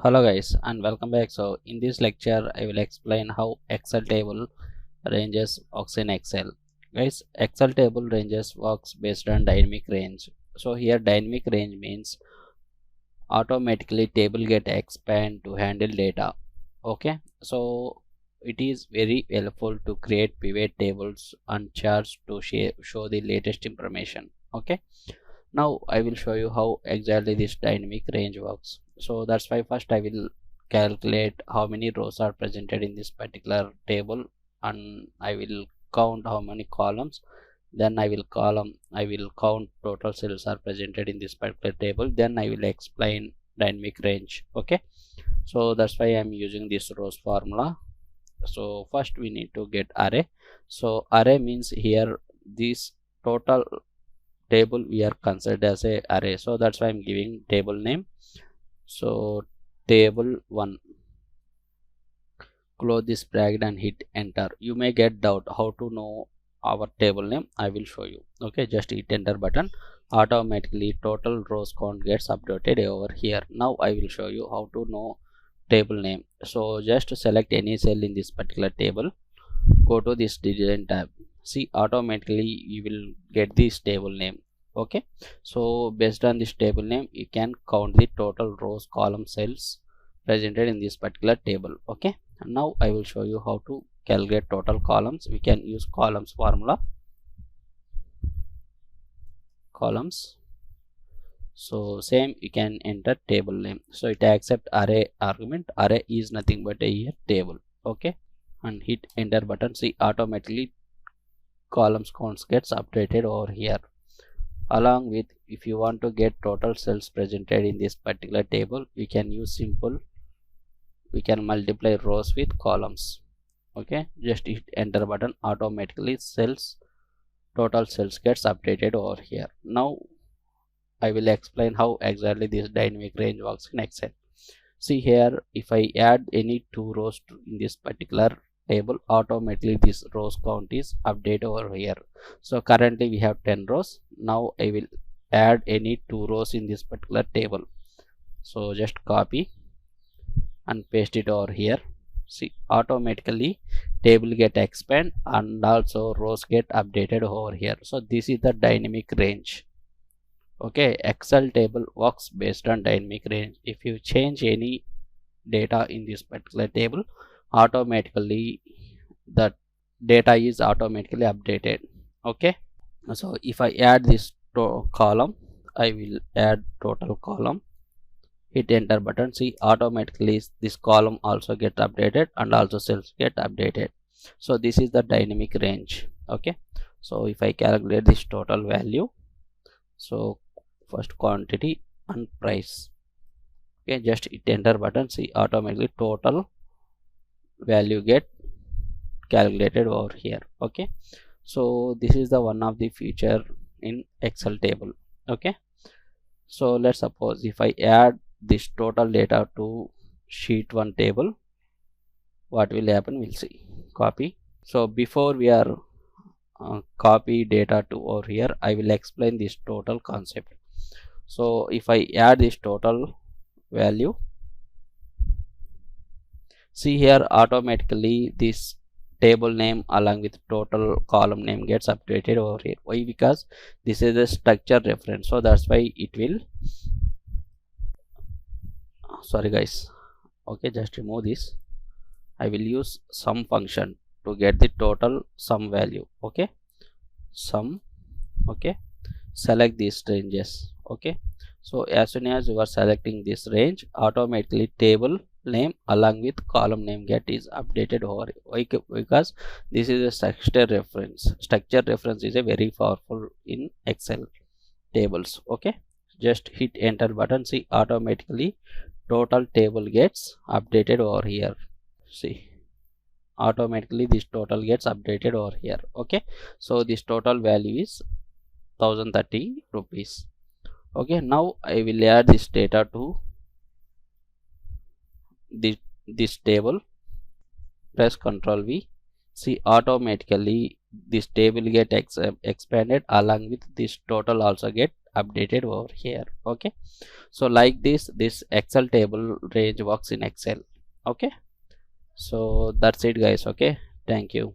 Hello guys and welcome back. So in this lecture I will explain how Excel table ranges works in Excel. Guys, Excel table ranges works based on dynamic range. So here dynamic range means automatically table get expand to handle data. Okay, so it is very helpful to create pivot tables and charts to show the latest information. Okay, now I will show you how exactly this dynamic range works. So that's why first I will calculate how many rows are presented in this particular table, and I will count how many columns. Then I will count total cells are presented in this particular table. Then I will explain dynamic range. Okay, so that's why I'm using this rows formula. So first we need to get array. So array means here this total table we are considered as a array, so that's why I'm giving table name. So table 1, close this bracket and hit enter. You may get doubt how to know our table name. I will show you. Okay, just hit enter button. Automatically total rows count gets updated over here. Now I will show you how to know table name. So just select any cell in this particular table, go to this design tab. See, automatically you will get this table name. Okay, so based on this table name you can count the total rows, column, cells presented in this particular table. Okay, and now I will show you how to calculate total columns. We can use columns formula. Columns, so same you can enter table name. So it accept array argument. Array is nothing but a table. Okay, and hit enter button. See, automatically columns counts gets updated over here. Along with, if you want to get total cells presented in this particular table, we can use simple, we can multiply rows with columns. Okay, just hit enter button. Automatically total cells gets updated over here. Now I will explain how exactly this dynamic range works in Excel. See here, if I add any 2 rows in this particular table, automatically this rows count is updated over here. So currently we have 10 rows. Now I will add any 2 rows in this particular table. So just copy and paste it over here. See, automatically table get expand and also rows get updated over here. So this is the dynamic range. Okay, Excel table works based on dynamic range. If you change any data in this particular table, automatically the data is automatically updated. Okay, so if I add this column, I will add total column, hit enter button. See, automatically this column also get updated and also cells get updated. So this is the dynamic range. Okay, so if I calculate this total value, so first quantity and price. Okay, just hit enter button. See, automatically total value get calculated over here. Okay, so this is the one of the feature in Excel table. Okay, so let's suppose if I add this total data to sheet 1 table, what will happen, we'll see. Copy. So before we are copy data to over here, I will explain this total concept. So if I add this total value, see here, automatically this table name along with total column name gets updated over here. Why? Because this is a structure reference, so that's why it will, sorry guys. Okay, just remove this. I will use sum function to get the total sum value. Okay, sum. Okay, select these ranges. Okay, so as soon as you are selecting this range, automatically table name along with column name get is updated over. Why? Because this is a structure reference. Structure reference is a very powerful in Excel tables. Okay, just hit enter button. See, automatically total table gets updated over here. See, automatically this total gets updated over here. Okay, so this total value is 1030 rupees. Okay, now I will add this data to this table. Press Ctrl V. See, automatically this table get expanded along with this total also get updated over here. Okay, so like this Excel table range works in Excel. Okay, so that's it guys. Okay, thank you.